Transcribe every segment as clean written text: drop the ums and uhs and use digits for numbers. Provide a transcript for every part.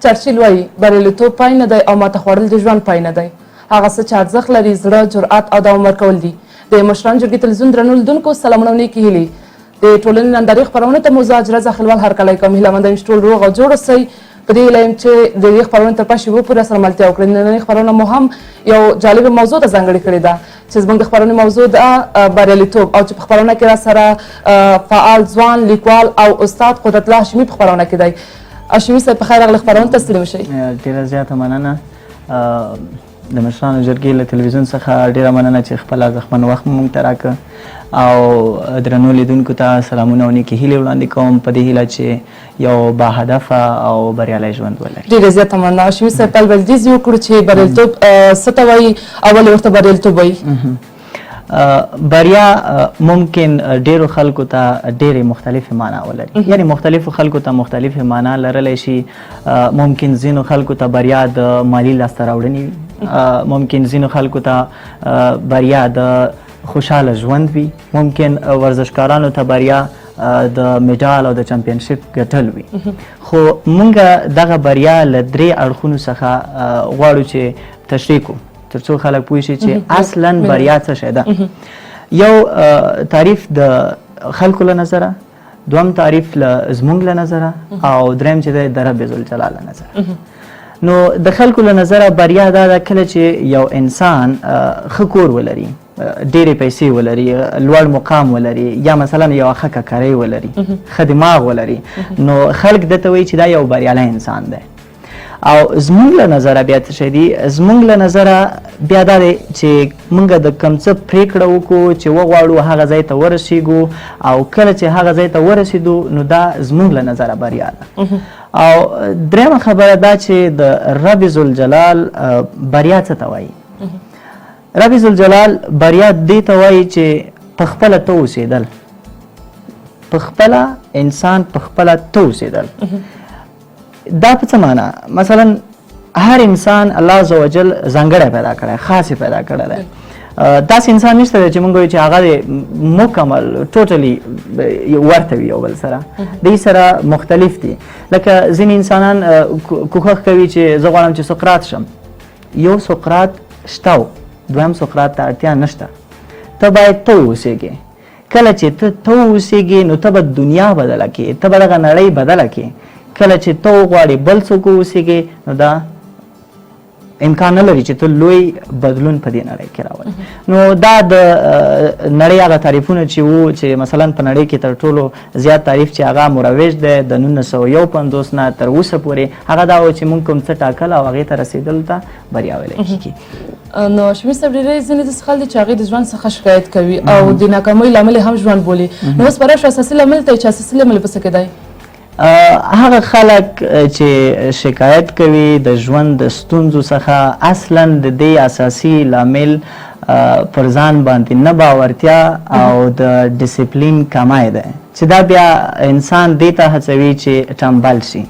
چرچیل وایي بریالیتوب پای نه دی او ماته خوړل د ژوند پای نه دی. هغه څه چې ارزښت لري زړه، جرأت او دوام ورکول دي. د مشران جرګې تلویزیون درنو لیدونکو سلامونه او نیکې هیلې. د ټولنې نندارې خپرونې ته مو زه اجره خلوال هرکلی کوم. هیله منده یم چې ټول روغ او جوړ اوسئ. په دې هیله یم چې د دې خپرونې تر پای شېبو پورې سره ملتیا وکړئ. نننۍ خپرونه مو هم یو جالبه موضوع ته ځانګړې کړې ده چې زموږ د خپرونې موضوع ده بریالیتوب، او چې په خپرونه کې را سره فعال ځوان لیکوال او استاد قدرت الله هاشمي په خپرونه کې دی. هاشمي صاحب په خیر راغلی، خپرونې ته ستړي مه شئ. ډېره زیاته مننه د مشرانو جرګې له تلویزیون څخه ډېره مننه چې خپل ارزښتمن وخت مونږ ته راکړه، او درنو لیدونکو ته سلامونه او نیکې هیلې وړاندې کوم په دې هیله چې یو با هدفه او بریالی ژوند ولري. ډېره زیاته مننه. هاشمي صاحب تل وړاندیز یې وکړو چې بریالیتوب څه ته وایي او ولې ورته بریالیتوب وایي؟ بریا ممکن ډیرو خلکو ته ډیرې مختلفې معنا ولري، یعنی مختلفو خلکو ته مختلفې معنا لرلی شي. ممکن ځینو خلکو ته بریا د مالی لاسته راوړنې وي، ممکن ځینو خلکو ته بریا د خوشحاله ژوند وي، ممکن ورزشکارانو ته بریا د میډال او د چمپینشپ ګټل وي. خو مونږ دغه بریا له درې اړخونو څخه غواړو چې تشریح کړو تر څو خلک پوه شي چې اصلا بریا څه شی ده. یو تعریف د خلکو له نظره، دوم تعریف زموږ له نظره، او دریم چې دی د رب ذوالجلال له نظره. نو د خلکو له نظره بریا دا ده کله چې یو انسان ښه کور ولري، ډېرې پیسې ولري، لوړ مقام ولري، یا مثلا یو ښه ککرۍ ولري، ښه دماغ ولري، نو خلک دته وایي چې دا یو بریالی انسان دی. او زمونږ له نظره بیا څه شی دي؟ زمونږ له نظره بیا دا دی چې مونږ د کوم څه پرېکړه وکړو چې وغواړو هغه ځای ته ورسېږو، او کله چې هغه ځای ته ورسېدو نو دا زمونږ له نظره بریا ده. او درېیمه خبره دا چې د رب ذوالجلال بریا څه ته وایي؟ رب ذوالجلال بریا دې ته وایي چې پخپله ته اوسېدل، پخپله انسان پخپله ته اوسېدل. دا په څه معنا؟ مثلا هر انسان الله عزوجل ځانګړی پیدا کړی، خاص پیدا کړی دی. داسې انسان نشته دی چې مونږ وایو چې هغه مکمل ټوټلی ورته وي یو بل سره، دوی سره مختلف دي. لکه ځینې انسانان کوښښ کوي چې زه غواړم چې سقراط شم. یو سقراط شته و، دویم سقراط ته اړتیا نشته. ته باید ته اوسېږې. کله چې ته اوسېږې نو ته به دنیا بدله کړې، ته به دغه نړۍ بدله کړې. کله چې ته وغواړې بل څوک اوسېږې نو دا امکان نه لري چې ته لوی بدلون په دې نړۍ کې راولې. نو دا د نړۍ هغه تعریفونه چې وو چې مثلا په نړۍ کې تر ټولو زیات تعریف چې هغه مروج دی د 1951 نه تر اوسه پورې، هغه دا و چې موږ کوم څه ټاکل او هغې ته رسېدلو ته بریا ویلی کېږي. نو هاشمي صاحب ډېری ځینې داسې خلک دي چې هغوی د ژوند څخه شکایت کوي او د ناکامۍ لامل هم ژوند بولي. نو اوس به راشو اساسي لامل ته چې اساسي لامل په څه کې دی؟ هغه خلک چې شکایت کوي د ژوند د ستونزو څخه، اصلا د دې اساسي لامل پر ځان باندې نه باورتیا او د ډیسپلین کمی دی، چې دا بیا انسان دې ته هڅوي چې ټمبل شي.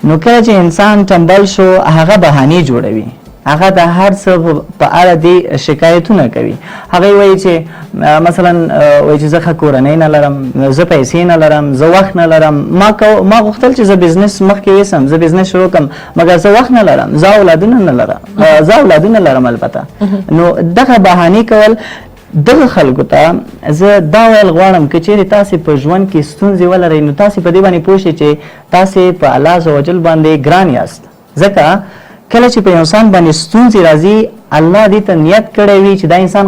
نو کله چې انسان ټمبل شو هغه بهانې جوړوي، هغه د هر څه په اړه دی شکایتونه کوي. هغه وایي چې مثلا وایي چې زه ښه کورنۍ نه لرم، زه پیسې نه لرم، زه وخت نه لرم. ما غوښتل چې زه بزنس مخکې یوسم، زه بزنس شروع کړم، مګر زه وخت نه لرم، زه اولادونه لرم البته. نو دغه بهانې کول دغه خلکو ته زه دا ویل غواړم که چیرې تاسې په ژوند کې ستونزې ولرئ نو تاسې په دې باندې پوه شئ چې تاسې په الله عزوجل باندې ګران یاست. ځکه کله چې په یو انسان باندې ستونزې راځي الله دې ته نیت کړی وي چې دا انسان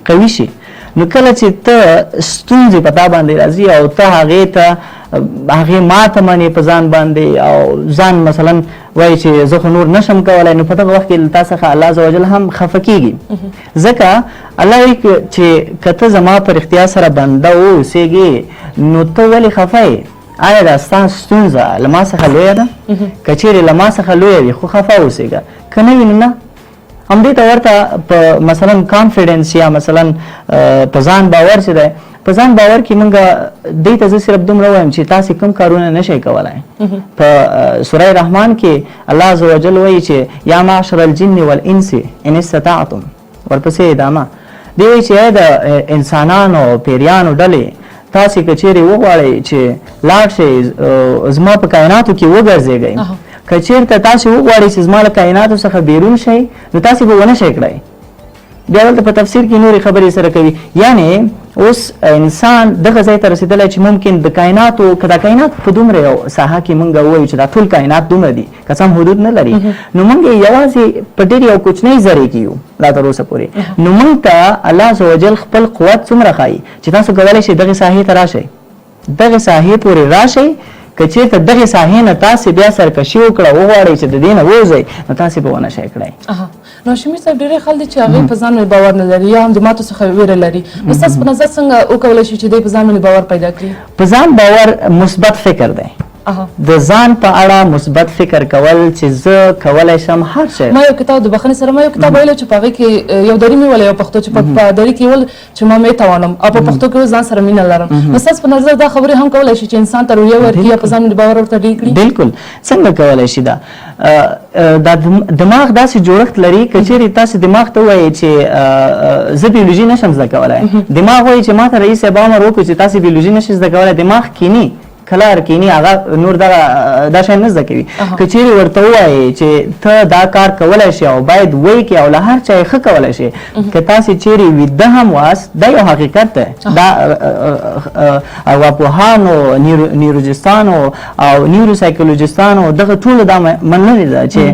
قوي شي. نو کله چې ته ستونزې په تا باندې راځي او ته هغې ماته منې په ځان باندې او ځان مثلا وایي چې زه خو نور نشم کولی، نو په دغه وخت کې تا څخه الله عزوجل هم خفه کېږي. ځکه الله وایي چې که ته زما په رښتیا سره بنده واوسېږې نو ته ولې خفه یې؟ آیا دا ستا ستونزه له ما څخه لویه ده؟ که چیرې له ما څخه لویه وي خو خفه اوسېږه، که نه وي نو نه. همدې ته ورته په مثلا کانفیډنس یا مثلا په ځان باور چې دی، په ځان باور کې موږ دې ته زه صرف دومره وایم چې تاسې کوم کارونه نشئ کولی. په سوره رحمان کې الله عزوجل وایي چې یا معشر الجن والانس ان استطعتم، ورپسې ادامه دی وایي چې د انسانانو پیریانو ډلې تاسې که چیرې وغواړئ چې لاړ شئ زما په کائناتو کې وګرځېږئ که چیرته تاسې وغواړئ چې زما له کائناتو څخه بیرون شئ نو تاسې به ونه شئ کړئ. بیا دلته په تفسیر کې نورې خبرې سره کوي، یعنی اوس انسان دغه ځای ته رسېدلی چې ممکن د کائناتو که دا کائنات په دومره یو ساحه کې موږ ووایو چې دا ټول کائنات دومره دي که څه هم حدود نه لري نو موږ یوازې په ډېر یو کوچنۍ ذرې کې یو لا تر اوسه پورې. نو موږ ته الله عز وجل خپل قوت څومره ښایي چې تاسو کولی شئ دغې ساحې ته راشئ، دغې ساحې پورې راشئ. که چېرته دغې ساحې نه تاسې بیا سرکشي وکړه وغواړئ چې د دې نه ووځئ نو تاسې به ونه شئ کړئ. نو هاشمي صاحب ډېری خلک دي چې هغوی په ځان باندې باور نه لري یا هم د ماتو څخه ویره لري، نو ستاسو په نظر څنګه وکولی شي چې دوی په ځان باندې باور پیدا کړي؟ په ځان باور مثبت فکر دی، د ځان په اړه مثبت فکر کول چې زه کولی شم هر شی. ما یو کتاب د بخښنې سره ما یو کتاب ویلی چې په هغې کې یو دري مې ویلی یو پښتو چې په دري کې ویل چې ما مې توانم او په پښتو کې ځان سره مینه لرم. نو ستاسو په نظر دا خبرې هم کولی شي چې انسان ته رویه ورکړي یا په ځان باندې باور ورته ډېر کړي؟ بالکل څنګه کولی شي دا دماغ داسې جوړښت لري که چیرې تاسې دماغ ته ووایئ چې زه بیولوژي نشم زده کولی، دماغ وایي چې ما ته رئیس صاحب امر وکړو چې تاسې بیولوژي نشئ زده کولی، دماغ کینی کلار کینی هغه نور دا شی نه زده کوي. که چیرې ورته ووایې چې ته دا کار کولی شي او باید ویې کړې او له هر چا یې ښه کولی شي، که تاسې چیرې ویده هم واست دا یو حقیقت دی. دا ارواپوهانو نیوروجستانو او نیوروسایکولوجستانو دغه ټولو دا منلې ده چې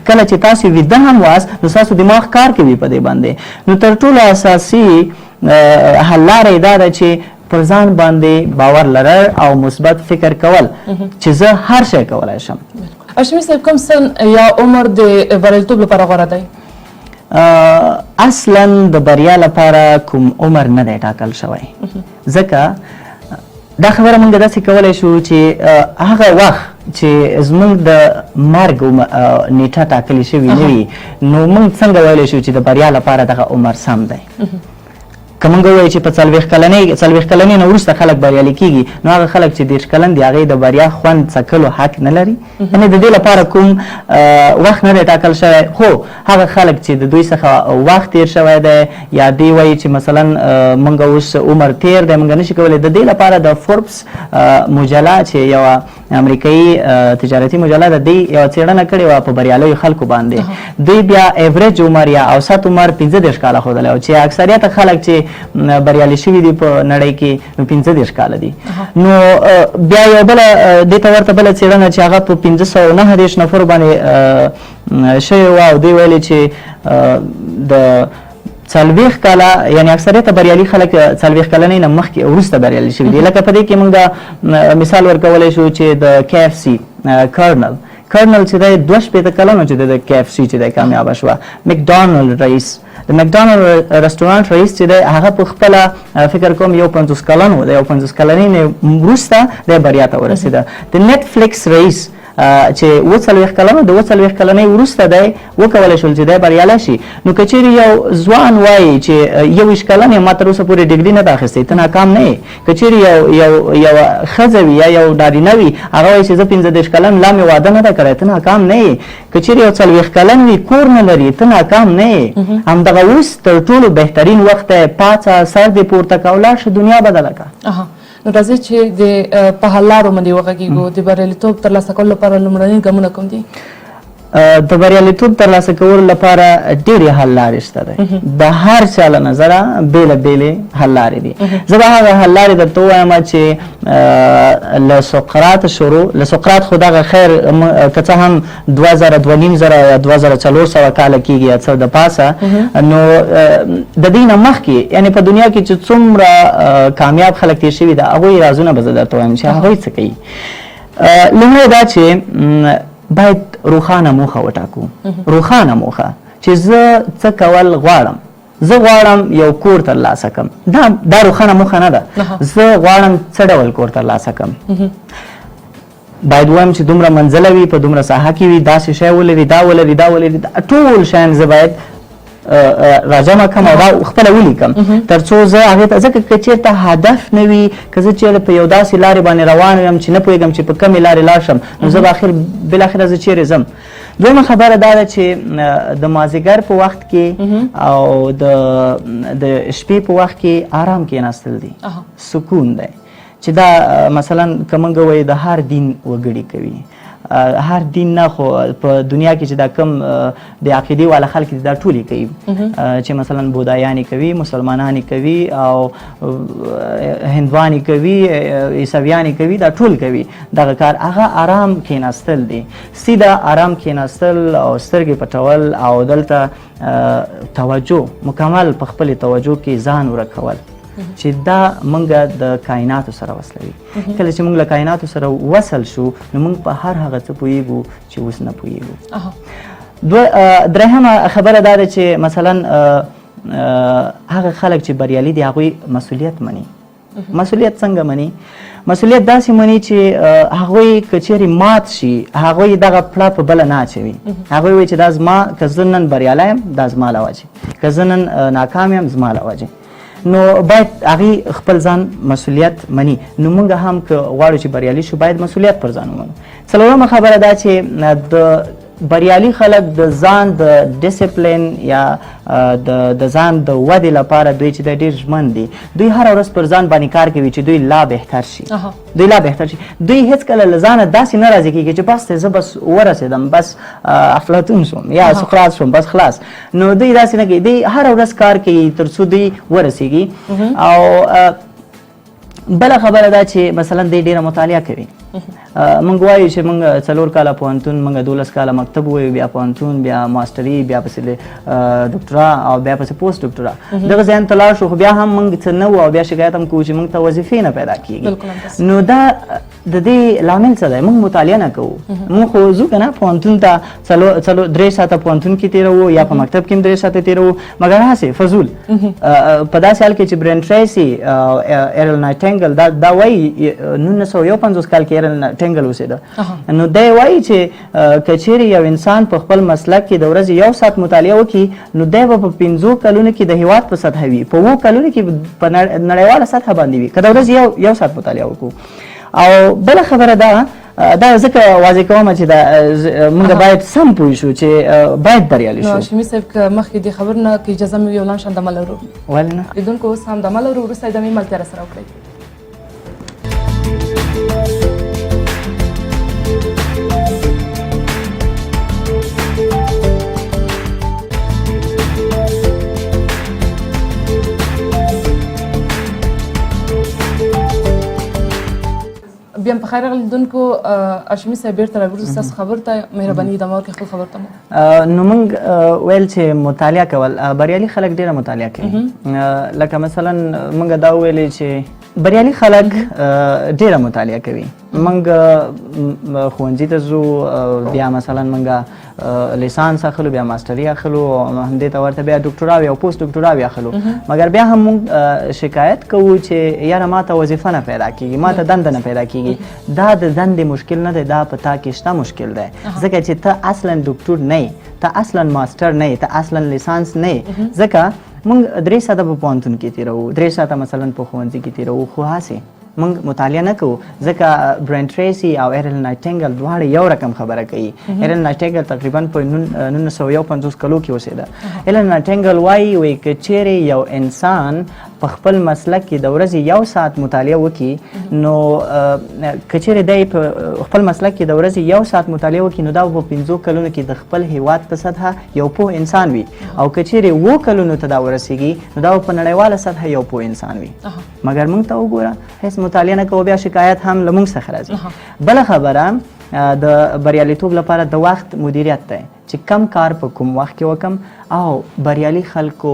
کله چې تاسې ویده هم واست نو ستاسو دماغ کار کوي په دې باندې. نو تر ټولو اساسي حل لاره یې دا ده چې پر ځان باندې باور لرل او مثبت فکر کول چې زه هر شی کولی شم. هاشمي صاحب کوم سن یا عمر د بریالیتوب لپاره غوره دی؟ اصلا د بریا لپاره کوم عمر نه دی ټاکل شوی، ځکه دا خبره موږ داسې کولی شو چې هغه وخت چې زموږ د مرګ نیټه ټاکلې شوې نه وي نو موږ څنګه ویلی شو چې د بریا لپاره دغه عمر سم دی. که موږ ووایو چې په څلوېښت کلنۍ نه وروسته خلک بریالي کېږي نو هغه خلک چې 30 کلن دي هغوی د بریا خوند څکلو حق نه لري، یعنې د دې لپاره کوم وخت نه دی ټاکل شوی. خو هغه خلک چې د دوی څخه وخت تیر شوی دی یا دوی وایي چې مثلا موږ اوس عمر تیر دی موږ نشي کولی، د دې لپاره د فوربس مجله چې یوه امریکایي تجارتي مجله ده دوی یوه څېړنه کړې وه په بریالیو خلکو باندې. دوی بیا ایوریج عمر یا اوسط عمر 15 کاله ښودلی او چې اکثریت خلک چې بریالي شوي دي په نړۍ کې نو 15 کاله دي. نو بیا یو بله دې ته ورته بله څېړنه چې هغه په 509 نفرو باندې شوې وه او دوی ویلې چې د 40 کاله یعنی اکثریت بریالي خلک 40 کلنۍ نه مخکې وروسته بریالي شوي دي. لکه په دې کې موږ دا مثال ورکولی شو چې د KFC کرنل چې دی 62 کلنو چې د KFC چې دی کامیابه شوه. مکډانلډ رئیس د مکډانلډ رستورانټ رئیس چې دی هغه په خپله فکر کوم یو 50 کلن و، د یو 50 کلنۍ نه وروسته دی بریا ته ورسېده. د نټفلکس رئیس چې 40 کلنو د 40 کلنۍ وروسته دی وکولی شول چې دی بریالی شي. نو که چیرې یو ځوان وایي چې 21 کلن یم ما تر اوسه پورې ډګري نه ده اخیستی ته ناکام نه یې. که چیرې یوه ښځه وي یا یو نارینه وي هغه وایي چې زه 15 کلن لا مې واده نه ده کړی ته ناکام نه یې. که چیرې یو 40 کلن وي کور نه لري ته ناکام نه یې. همدغه اوس تر ټولو بهترین وخت دی، پاڅه سر دې پورته کړه ولاړ شه دنیا بدله کړه. نو راځئ چې په حل لارو باندې وغږېږو. د بریالیتوب ترلاسه کولو لپاره لومړني ګامونه کوم دي؟ د بریالیتوب ترلاسه کولو لپاره ډېرې حل لارې شته دی، د هر چا له نظره بېله بېلې حل لارې دي. زه به هغه حل لارې درته ووایم چې له سقراط شروع له سقراط خو دغه خیر که څه هم 2000 یا 2400 کاله کېږي یا څه د پاسه، نو د دې نه مخکې یعنې په دنیا کې چې څومره کامیاب خلک تېر شوي ده هغوی رازونه به زه درته وایم چې هغوی څه کوي. لومړی دا چې باید روښانه موخه وټاکو، روښانه موخه چې زه څه کول غواړم. زه غواړم یو کور ترلاسه کړم، دا روښانه موخه نه ده. زه غواړم څه ډول کور ترلاسه کړم، باید ووایم چې دومره منزله وي په دومره ساحه کې وي داسې شی ولري دا ولري دا ولري ټول شیان زه باید راجمع کړم او دا خپله ولیکم تر څو زه هغې ته ځکه که چېرته هدف نه وي که زه چېرې په یو داسې لارې باندې روان یم چې نه پوهېږم چې په کومې لارې لاړ شم نو زه به بالاخره زه چېرې ځم. دویمه خبره دا ده چې د مازدیګر په وخت کې او د شپې په وخت کې آرام کېناستل دي، سکون دی، چې دا مثلا که موږ وایو د هر دین وګړي کوي، هر دین نه خو په دنیا کې چې دا کم د عقیدې والا خلک دي دا ټولې کوي، چې مثلا بودایانې کوي، مسلمانانې کوي او هندوانې کوي، عیسویانې کوي، دا ټول کوي دغه کار. هغه آرام کېناستل دی، سیده آرام کېناستل او سترګې پټول او دلته توجه مکمل په خپل توجه کې ځان ورکول چې دا موږ د کائناتو سره وصلوي. کله چې موږ له کائناتو سره وصل شو نو موږ په هر هغه څه پوهیږو چې اوس نه پوهیږو. درېیمه خبره دا ده چې مثلا هغه خلک چې بریالي دي هغوی مسؤلیت مني. مسؤلیت څنګه مني؟ مسؤلیت داسې مني چې هغوی که چیرې مات شي هغوی دغه پړه په بله نه اچوي. هغوی وایي چې دا زما که زه نن بریالی یم دا زما له وجې، که زه نن ناکام یم زما له وجې. نو باید هغې خپل ځان مسؤلیت مني. نو موږ هم که غواړو چې بریالي شو باید مسؤلیت پر ځان ومنو. څلورمه خبره دا چې د بریالي خلک د ځان د ډیسپلین یا د ځان د ودې لپاره دوی چې ډېر ژمن دي، دوی هره ورځ پر ځان باندې کار کوي چې دوی لا بهتر شي، دوی لا بهتر شي. دوی هیڅکله له ځانه داسې نه راضي کېږي چې بس زه بس ورسېدم، بس افلاطون شوم یا سقراط شوم، بس خلاص. نو دوی داسې نه کوي، دوی هره ورځ کار کوي تر څو دوی ورسېږي. او بله خبره دا چې مثلا دوی ډېره مطالعه کوي. موږ وایو چې موږ 4 کاله پوهنتون، موږ 12 کاله مکتب وایو، بیا پوهنتون، بیا ماسټري، بیا پسې ډاکټرا او بیا پسې پوسټ ډاکټرا. دغه ځای ته لاړ شو خو بیا هم موږ څه نه وو او بیا شکایت هم کوو چې موږ ته وظیفې نه پیدا کېږي. نو دا د دې لامل څه دی؟ موږ مطالعه نه کوو. موږ خو ځو که نه پوهنتون ته 3 ساعته پوهنتون کې تېروو یا په مکتب کې هم 3 ساعته تېروو، مګر هسې فضول. په داسې حال کې چې برین ټریسي او ایرل نایټنګل دا وایي 1951 کال کې ایرل نایټنګل اوسېده. نو دی وایي چې که چیرې یو انسان په خپل مسلک کې د ورځې 1 ساعت مطالعه وکړي نو دی به په 5 کلونو کې د هېواد په سطحه وي، په 7 کلونو کې په نړیواله سطحه باندې وي که د ورځې 1 ساعت مطالعه وکړو. او بله خبره دا ځکه واضح کوم چې موږ باید سم پوه شو چې باید بریالي شو. نو هاشمي صاحب که مخکې د خبر نه که اجازه مې یو لاندې دمه لرو، ولې نه؟ لیدونکو اوس هم دمه لرو، وروسته یې دمې ملتیا راسره وکړئ. بیا په خیر لیدونکو هاشمي صاحب بیرته راګرځو ستاسو خبر ته. مهرباني دمه ورکړئ خپل خبر ته مو. نو موږ ویل چې مطالعه کول، بریالي خلک ډېره مطالعه کوي. لکه مثلا موږ دا ویلې چې بریالي خلک ډېره مطالعه کوي. موږ ښوونځي ته ځو، بیا مثلا موږ لیسانس اخلو، بیا ماسټري اخلو، همدې ته ورته بیا ډاکټرا یا پوسټ ډاکټرا بیا اخلو. مګر بیا هم موږ شکایت کوو چې یاره ما ته وظیفه نه پیدا کېږي، ما ته دنده نه پیدا کېږي. دا د دندې مشکل نه دی، دا په تا کې شته مشکل دی. ځکه چې ته اصلا ډاکټر نه یې، ته اصلا ماسټر نه یې، ته اصلا لیسانس نه یې. ځکه موږ 3 ساعته په پوهنتون کې تېروو، 3 ساعته مثلا په ښوونځي کې تېروو، خو هسې موږ مطالعه نه کوو. ځکه برین ټریسي او ایرل نایټنګل دواړه یو رقم خبره کوي. ایرل نایټنګل تقریبا په 1951 کلو کې اوسېده. ایرل نایټنګل وایي که چیرې یو انسان په خپل مسلک کې د ورځې 1 ساعت مطالعه وکړي نو که چیرې دی په خپل مسلک کې د ورځې 1 ساعت مطالعه وکړي نو دا په 5 کلونو کې د خپل هیواد په سطحه یو پوه انسان وي. او که چیرې 7 کلونو ته دا ورسېږي نو دا په نړیواله سطحه یو پوه انسان وي. مګر موږ ته وګوره هیڅ مطالعه نه کوو، بیا شکایت هم له موږ څخه راځي. بله خبره د بریالیتوب لپاره د وخت مدیریت دی چې کم کار په کوم وخت کې وکم. او بریالي خلکو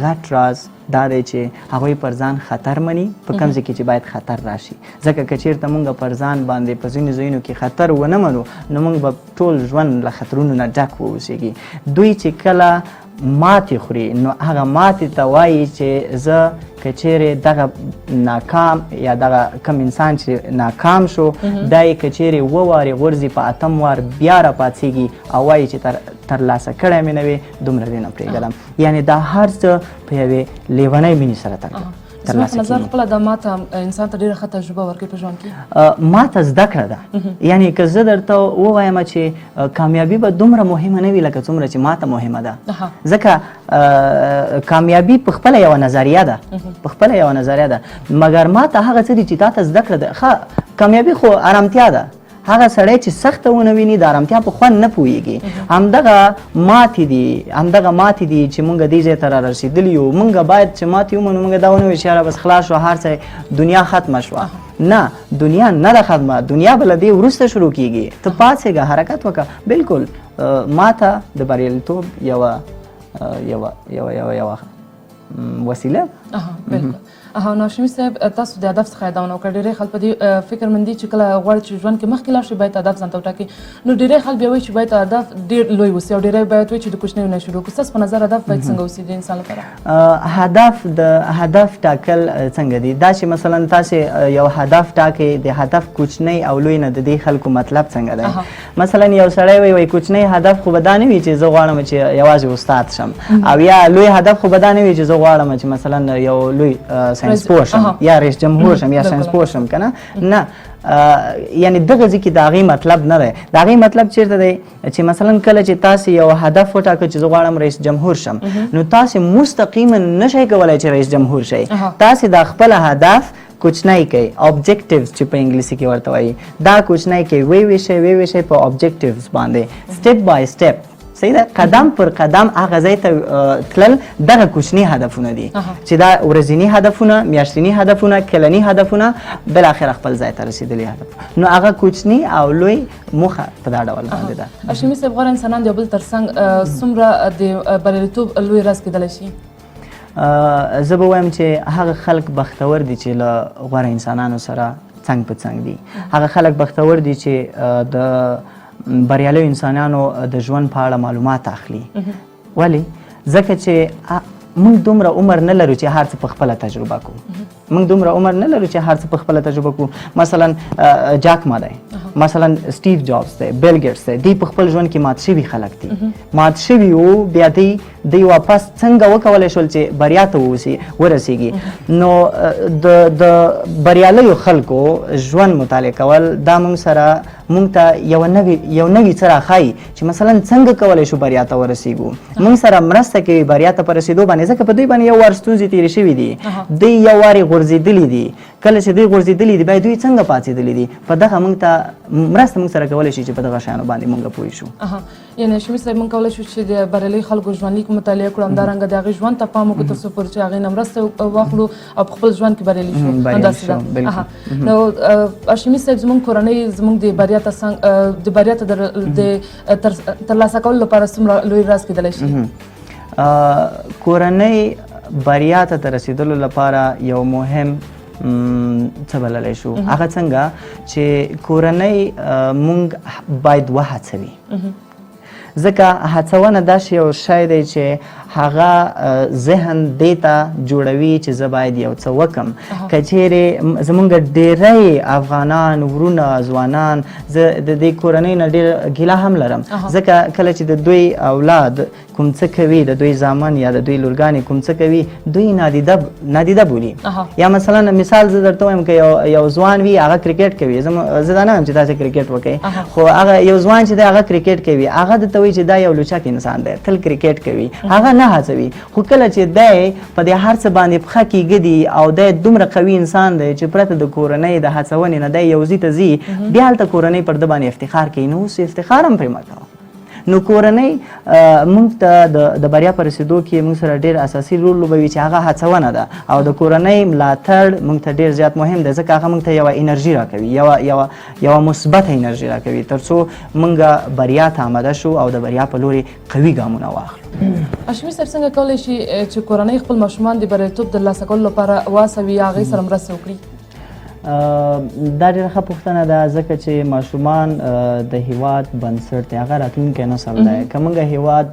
غټ راز دا دی چې هغوی پر ځان خطر مني په کوم ځای کې چې باید خطر راشي. ځکه که چېرته موږ پر ځان باندې په ځینو ځایونو کې خطر ونه منو نو موږ به ټول ژوند له خطرونو نه ډک واوسېږي. دوی چې کله ماتې خوري نو هغه ماتې ته وایي چې زه که چیرې دغه ناکام یا دغه کم انسان چې ناکام شو دا یې که چیرې 7 وارې غورځي په 8م وار بیا راپاڅېږي او وایي چې ترلاسه کړی مې نه وي دومره دې نه پرېږدم. یعنې دا هر څه په یوې لیونۍ مینې سره تړي. زما په نظر خپله دا ماته انسان ته ډېره ښه تجربه ورکوي په ژوند کې. ما ته زده کړه ده. یعنی که زه درته ووایم چې کامیابي به دومره مهمه نه وي لکه څومره چې ما ته مهمه ده. ځکه کامیابي په خپله یوه نظریه ده، په خپله یوه نظریه ده، مګر ما ته هغه څه دي چې تا ته زده کړه ده. کامیابي خو ارامتیا ده. هغه سړی چې سخته ونه ویني د ارامتیا په خوند نه پوهېږي. همدغه ماتې دي چې موږ دې ځای ته را رسېدلي یو. موږ باید چې ماتې ومنو، موږ دا ونه وایو چې یاره بس خلاص شوه، هر څه دنیا ختمه شوه. نه، دنیا نه ده ختمه، دنیا به له دې وروسته شروع کېږي. ته پاڅېږه، حرکت وکړه. بالکل ما ته د بریالیتوب یوه وسیله. بالکل. نو هاشمي صاحب، تاسو د هدف څخه یادونه وکړه. ډېری خلک په دې فکر مند دي چې کله غواړي چې ژوند کې مخکې لاړ شي باید هدف ځان ته وټاکي. نو ډېری خلک بیا وایي چې باید هدف ډېر لوی اوسي او ډېری باید وایي چې د کوچنیو نه شروع کړو. ستاسو په نظر هدف باید څنګه اوسي د انسان لپاره؟ هدف ټاکل څنګه دي؟ دا چې مثلا تاسې یو هدف ټاکئ، د هدف کوچنی او لوی نه د دې خلکو مطلب څنګه دی؟ مثلا یو سړی وایي کوچنی هدف خو به دا نه وي چې زه غواړم چې یوازې استاد شم، او یا لوی هدف خو به دا نه وي چې زه غواړم چې مثلا یو لوی ساینسپوه شم یا رئیس جمهور شم یا ساینسپوه شم، که نه؟ نه، یعنی دغه ځای کې د هغې مطلب نه دی. د هغې مطلب چېرته دی چې مثلا کله چې تاسې یو هدف وټاکئ چې زه غواړم رئیس جمهور شم، نو تاسې مستقیما نه شئ کولی چې رئیس جمهور شئ. تاسې دا خپل هدف کوچنی کوي، اوبجیکټیوز چې په انګلیسي کې ورته وایي، دا کوچنی کوي، ویشئ په اوبجیکټیوز باندې، سټپ بای سټپ. صحیح ده؟ قدم پر قدم هغه ځای ته تلل دغه کوچني هدفونه دي چې دا ورځني هدفونه، میاشتني هدفونه، کلني هدفونه، بالاخره خپل ځای ته رسېدلي هدف. نو هغه کوچني او لوی موخه په دا ډول باندې ده. هاشمي صاحب، غوره انسانان د یو بل تر څنګ څومره د بریالیتوب لوی راز کېدلی شي؟ زه به وایم چې هغه خلک بختور دي چې له غوره انسانانو سره څنګ په څنګ دي. هغه خلک بختور دي چې د بریالیو انسانانو د ژوند په اړه معلومات اخلي. ولې؟ ځکه چې موږ دومره عمر نه لرو چې هر څه په خپله تجربه کړو. موږ دومره عمر نه لرو چې هر څه په خپله تجربه کړو. مثلا جاک ما دی، مثلا سټیو جابز دی، بیل ګیټس دی، دوی په خپل ژوند کې مات شوي خلک دي. مات شوي وو، بیا دوی واپس څنګه وکولی شول چې بریا ته ورسیږي. نو د بریالیو خلکو ژوند مطالعه کول دا موږ ته یو نوي څه راښایي چې مثلا څنګه کولی شو بریا ته ورسیږو. موږ سره مرسته کوي بریا ته په رسېدو باندې، ځکه په دوی باندې یو وار ستونزې تېرې شوي دي، دوی یو وارې غورځېدلي دي. کله چې دوی غورځېدلي دي باید دوی څنګه پاڅېدلي دي، په دغه موږ ته مرسته موږ سره کولی شي چې په دغه شیانو باندې موږ پوه شو. یعنې هاشمي صاحب، موږ کولی شو چې د بریالیو خلکو ژوندلیک مطالعه کړو، همدارنګه د هغې ژوند ته پام وکړو تر څو پورې چې هغې نه مرسته واخلو او په خپل ژوند کې بریالي شو. همداسې ده. نو هاشمي صاحب، زموږ کورنۍ زموږ د بریا ته د ترلاسه کولو لپاره څومره لوی راز کېدلی شي؟ کورنۍ بریا ته د رسېدلو لپاره یو مهم څه بللی شو، هغه څنګه چې کورنۍ موږ باید وهڅوي. ځکه هڅونه داسې یو شی دی چې هغه ذهن دې ته جوړوي چې زه باید یو څه وکړم. که چیرې زموږ ډېری افغانان ورونه ځوانان، زه د دې کورنۍ نه ډېر ګیله هم لرم، ځکه کله چې د دوی اولاد کوم څه کوي، د دوی زامن یا د دوی لورګانې کوم څه کوي، دوی نادیده بولي. یا مثلا مثال زه درته وایم که یو ځوان وي هغه کرکټ کوي، زه دا نه وایم چې تاسې کرکټ وکړئ، خو هغه یو ځوان چې دی هغه کرکټ کوي، هغه درته وایي چې دا یو لوچک انسان دی، تل کرکټ کوي، هغه نه هڅوي. خو کله چې دی په دې هر څه باندې پښه کېږدي او دی دومره قوي انسان دی چې پرته د کورنۍ د هڅونې نه دی یو ځای ته ځي، بیا هلته کورنۍ پر ده باندې افتخار کوي. نو اوس افتخار هم پرې مه کوه. نو کورنۍ موږ ته د بریا په رسېدو کې موږ سره ډېر اساسي رول لوبوي چې هغه هڅونه ده، او د کورنۍ ملاتړ موږ ته ډېر زیات مهم دی، ځکه هغه موږ ته یوه انرژي راکوي، یوه مثبته انرژي راکوي، تر څو موږ بریا ته آماده شو او د بریا په لورې قوي ګامونه واخلو. هاشمي صاحب، څنګه کولی شي چې کورنۍ خپل ماشومان د بریالیتوب د ترلاسه کولو لپاره وهڅوي یا هغوی سره مرسته وکړي؟ دا ډېره ښه پوښتنه ده، ځکه چې ماشومان د هیواد بنسټ دی، هغه راتلونکی نسل دی. که موږ هیواد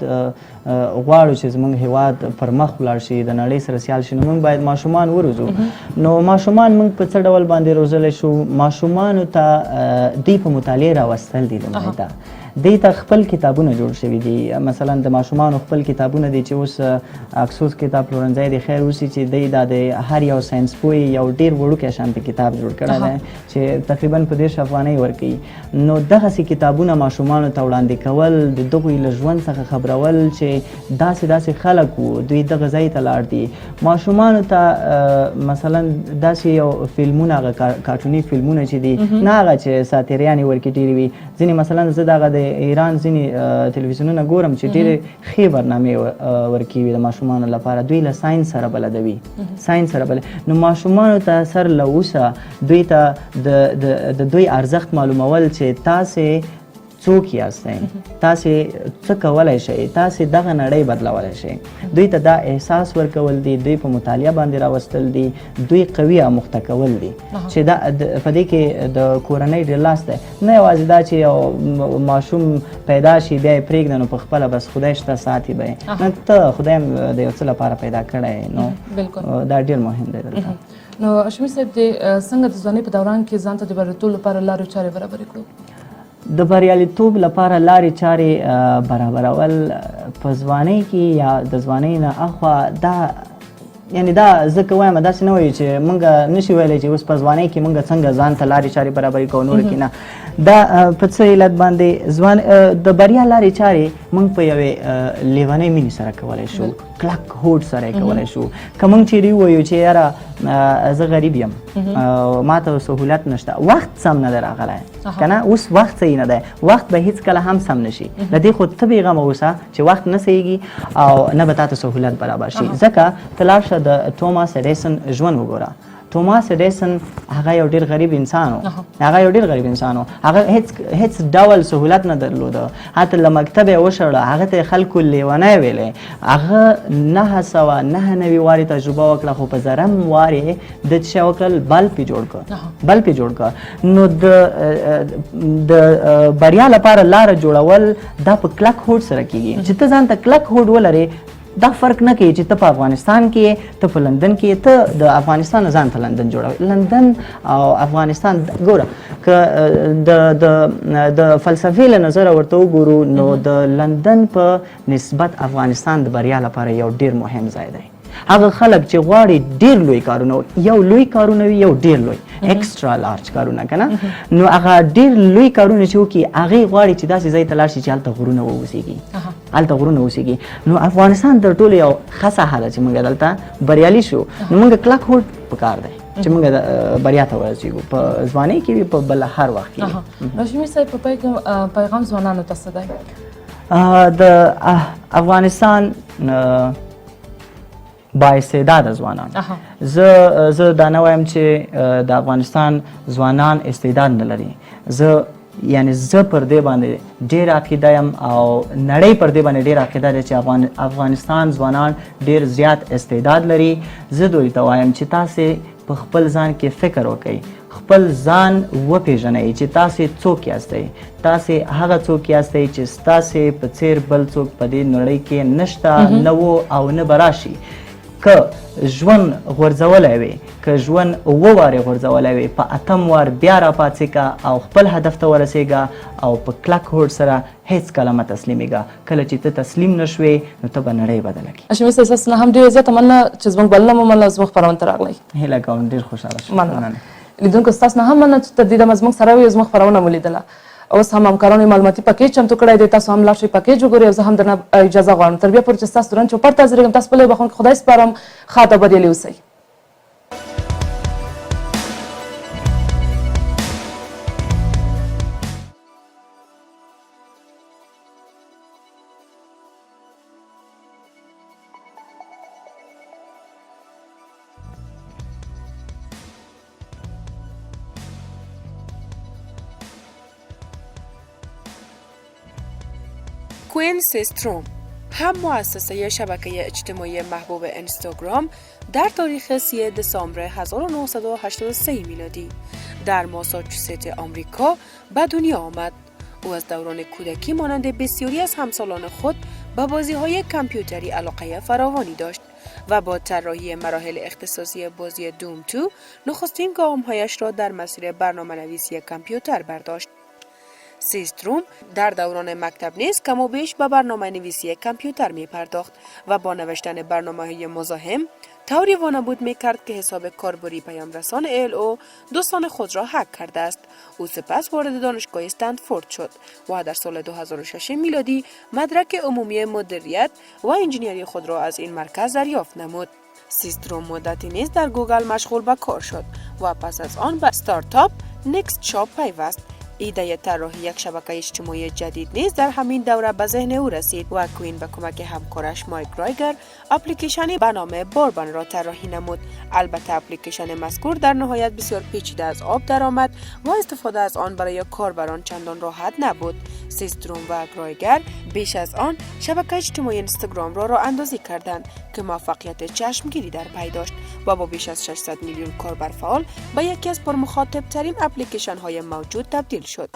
غواړو چې زموږ هیواد پر مخ ولاړ شي، د نړۍ سره سیال شي، نو موږ باید ماشومان وروزو. نو ماشومان موږ په څه ډول باندې روزلی شو؟ ماشومانو ته دوی په مطالعې راوستل دي لومړی ته. دې ته خپل کتابونه جوړ شوي دي. مثلا د ماشومانو خپل کتابونه دي چې اوس اکسوس کتاب پلورنځی دی خیر اوسي چې دی دا د هر یو ساینس پوه یو ډېر وړوکی شانته کتاب جوړ کړی دی چې تقریبا په 10 افغانۍ ورکوي. نو دغسې کتابونه ماشومانو ته وړاندې کول د دغوی له ژوند څخه خبرول چې داسې خلک وو دوی دغه ځای ته لاړ دي. ماشومانو ته مثلا داسې یو فلمونه هغه کارټوني فلمونه چې دي نه هغه چې ساتیریانې ورکې ډېرې وي. ځینې مثلا زه دغه د ایران ځینې تلویزیونونه ګورم چې ډېرې ښې برنامې ورکې وي د ماشومانو لپاره. دوی له ساینس سره بلدوي ساینس سره بلد. نو ماشومانو ته سر له اوسه دوی ته د دوی ارزښت معلومول چې تاسې څوک یاستئ، تاسې څه کولی شئ، تاسې دغه نړۍ بدلولی شئ. دوی ته دا احساس ورکول دي، دوی په مطالعه باندې راوستل دي، دوی قوي آموخته کول دي چې دا په دې کې د کورنۍ ډېر لاس دی. نه یوازې دا چې یو ماشوم پیدا شي بیا یې پرېږده نو په خپله بس خدای شته ساتي به یې، نه ته خدای هم د یو څه لپاره پیدا کړی نو دا ډېر مهم دی دلته. نو شمیر صاحب څنګه د ځوانۍ په دوران کې ځان ته د بریالیتوب لپاره لارې چارې برابرې کړو؟ د بریالیتوب لپاره لارې چارې برابرول په ځوانۍ کې یا د ځوانۍ نه اخوا دا یعنی دا زه که وایم داسې نه وایي چې موږ نشي ویلی چې اوس په ځوانۍ کې موږ څنګه ځان ته لارې چارې برابرې کوو نورو کې نه. دا په څه علت باندې د بریا لارې چارې موږ په یوې لیونۍ مینې سره کولی شو، کلک هوډ سره یې کولی شو. که موږ چیرې ووایو چې یاره زه غریب یم ما ته سهولت نشته، وخت سم نه دی راغلی که نه، اوس وخت صحیح نه دی، وخت به هیڅکله هم سم نشي. له دې خو ته بېغمه اوسه چې وخت نه صحیحږي او نه به تا ته سهولت برابر شي. ځکه ته لاړ شه د توماس اډیسن ژوند وګوره. توماس اډیسن هغه یو ډېر غریب انسان و، هغه هیڅ ډول سهولت نه درلوده، حتی له مکتبه یې وشړه، هغه ته خلکو لیونی ویلی. هغه 999 وارې تجربه وکړه خو په زرم وارې د څه شی وکړل بلب یې جوړ کړ. نو د بریا لپاره لاره جوړول دا په کلک هوډ سره کیږي چې ته ځان ته کلک هوډ ولرې. دا فرق نه کوي چې ته په افغانستان کې ته په لندن کې ته د افغانستان ځان ته لندن جوړوي. لندن او افغانستان ګوره که د فلسفې له نظره ورته وګورو نو د لندن په نسبت افغانستان د بریا لپاره یو ډېر مهم ځای دی. هغه خلک چې غواړي ډېر لوی کارونه، یو لوی کارونه وي یو ډېر لوی ایکسترا لارج کارونه که نه، نو هغه ډېر لوی کارونه چې وکړي هغې غواړي چې داسې ځای ته لاړ شي چې هلته غرونه واوسېږي. نو افغانستان تر ټولو یو ښه ساحه ده چې موږ دلته بریالي شو. نو موږ کلک هوډ پکار دی چې موږ بریا ته ورسېږو، په ځوانۍ کې وي په بل هر وخت کې. نو شمیر صاحب په پای کې پیغام ځوانانو ته څه دی؟ د افغانستان بااستعداده ځوانان، زه دا نه وایم چې د افغانستان ځوانان استعداد نه لري. زه پر دې باندې ډېر عقیده یم او نړۍ پر دې باندې ډېر عقیده ده چې افغانستان ځوانان ډېر زیات استعداد لري. زه دوی ته وایم چې تاسې په خپل ځان کې فکر وکئ، خپل ځان وپېژنئ چې تاسې څوک یاستئ. تاسې هغه څوک یاستئ چې ستاسې په څېر بل څوک په دې نړۍ کې نشته، نه و او نه به راشي. که ژوند غورځولی وي، که ژوند 7 وارې غورځولی وي، په 8م وار بیا راپاڅېږه او خپل هدف ته ورسېږه او په کلک هوډ سره هېڅکله مه تسلیمېږه. کله چې ته تسلیم نه شوې نو ته به نړۍ بدله کړې. شمیر صاحب ستاسو نه هم ډېره زیاته مننه چې زموږ بلنه مو منله، زموږ خپرونې ته راغلی. هیله کوم ډېر خوشحاله شوم. مننه. لیدونکو ستاسو نه هم مننه چې تر دې دمه زموږ سره وئ او زموږ خپرونه مو لیدله. اوس هم همکارانو معلوماتي پکیج چمتو کړی دی، تاسو هم لاړ شئ پکیج وګورئ او زه هم درنه اجازه غواړم. تر بیا پورې چې ستاسو درن چوپړ ته حاضرېږم تاسو بلې بخښونکي خدای سپارم. ښه او بریالي اوسئ. کوین سیستروم هم مؤسسه شبکه اجتماعی محبوب اینستاگرام در تاریخ 3 دسامبر 1983 میلادی در ماساچوست آمریکا به دنیا آمد. او از دوران کودکی مانند بسیاری از همسالان خود به بازی‌های کامپیوتری علاقه فراوانی داشت و با طراحی مراحل اختصاصی بازی دوم 2 نخستین گام‌هایش را در مسیر برنامه‌نویسی کامپیوتر برداشت. سیستروم در دوران مکتب نیز کم و بیش به برنامه نویسی کامپیوتر می پرداخت و با نوشتن برنامه‌های مزاحم طوری وانمود می کرد که حساب کاربری پیام رسان AOL دوستان خود را هک کرده است. او سپس وارد دانشگاه استنفورد شد و در سال 2006 میلادی مدرک عمومی مدیریت و انجینیری خود را از این مرکز دریافت نمود. سیستروم مدتی نیز در گوگل مشغول به کار شد و پس از آن به استارتاپ نکست شاپ پیوست. ایده طراحی یک شبکه اجتماعی جدید نیز در همین دوره به ذهن او رسید و کوین به کمک همکارش مایک رایگر اپلیکیشنی به نام باربن را طراحی نمود. البته اپلیکیشن مذکور در نهایت بسیار پیچیده از آب درآمد و استفاده از آن برای کاربران چندان راحت نبود. سیستروم و رایگر بیش از آن شبکه اجتماعی اینستاگرام را راه اندازی کردند که موفقیت چشمگیری در پی داشت و با بیش از 600 میلیون کاربر فعال به یکی از پرمخاطب ترین اپلیکیشن های موجود تبدیل شد.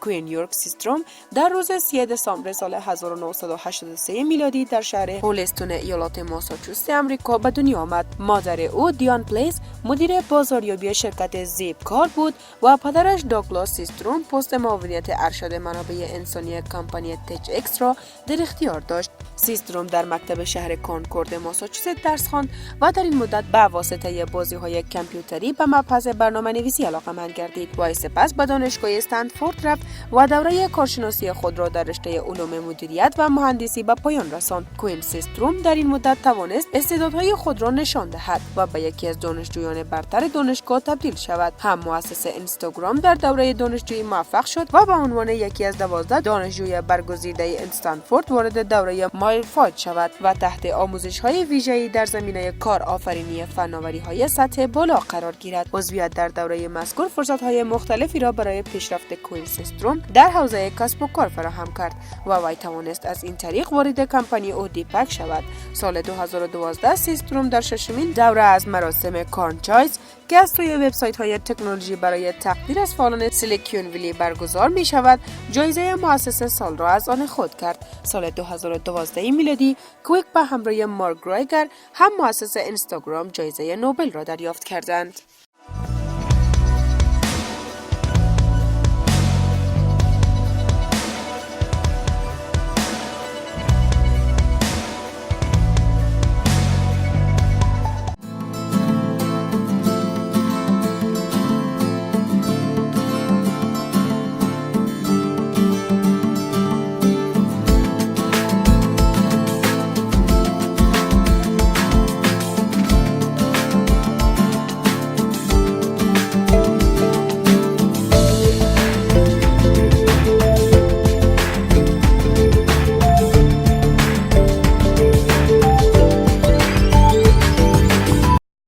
کوین یورک سیستروم در روز 3 دسامبر سال 1983 میلادی در شهر هولستون ایالات ماساچوست آمریکا به دنیا آمد. مادر او دیان پلیس مدیر بازاریابی شرکت زیپ کار بود و پدرش داگلاس سیستروم پست معاونیت ارشد منابع انسانی کمپانی تچ اکس را در اختیار داشت. سیستروم در مکتب شهر کانکورد ماساچوست درس خواند و در این مدت به واسطه بازی‌های کامپیوتری به مبحث برنامه‌نویسی علاقه‌مند گردید و سپس به دانشگاه استنفورد رفت و دوره کارشناسی خود را در رشته علوم مدیریت و مهندسی به پایان رساند. کوین سیستروم در این مدت توانست استعدادهای خود را نشان دهد و به یکی از دانشجویان برتر دانشگاه تبدیل شود. هم مؤسس اینستاگرام در دوره دانشجویی موفق شد و به عنوان یکی از 12 دانشجوی برگزیده استنفورد وارد دوره مایلفایت شود و تحت آموزش‌های ویژه‌ای در زمینه کارآفرینی فناوری‌های سطح بالا قرار گیرد. عضویت در دوره مذکور فرصت‌های مختلفی را برای پیشرفت کوین سیستروم در حوزه کسب و کار فراهم کرد و وی توانست از این طریق وارد کمپانی اودیپک شود. سال 2012 سیستروم در ششمین دوره از مراسم کارنچایز که از سوی وبسایت‌های تکنولوژی برای تقدیر از فعالان سیلیکون ویلی برگزار می شود، جایزه مؤسس سال را از آن خود کرد. سال 2012 میلادی کویک به همراه مارک رایگر هم مؤسس اینستاگرام جایزه نوبل را دریافت کردند.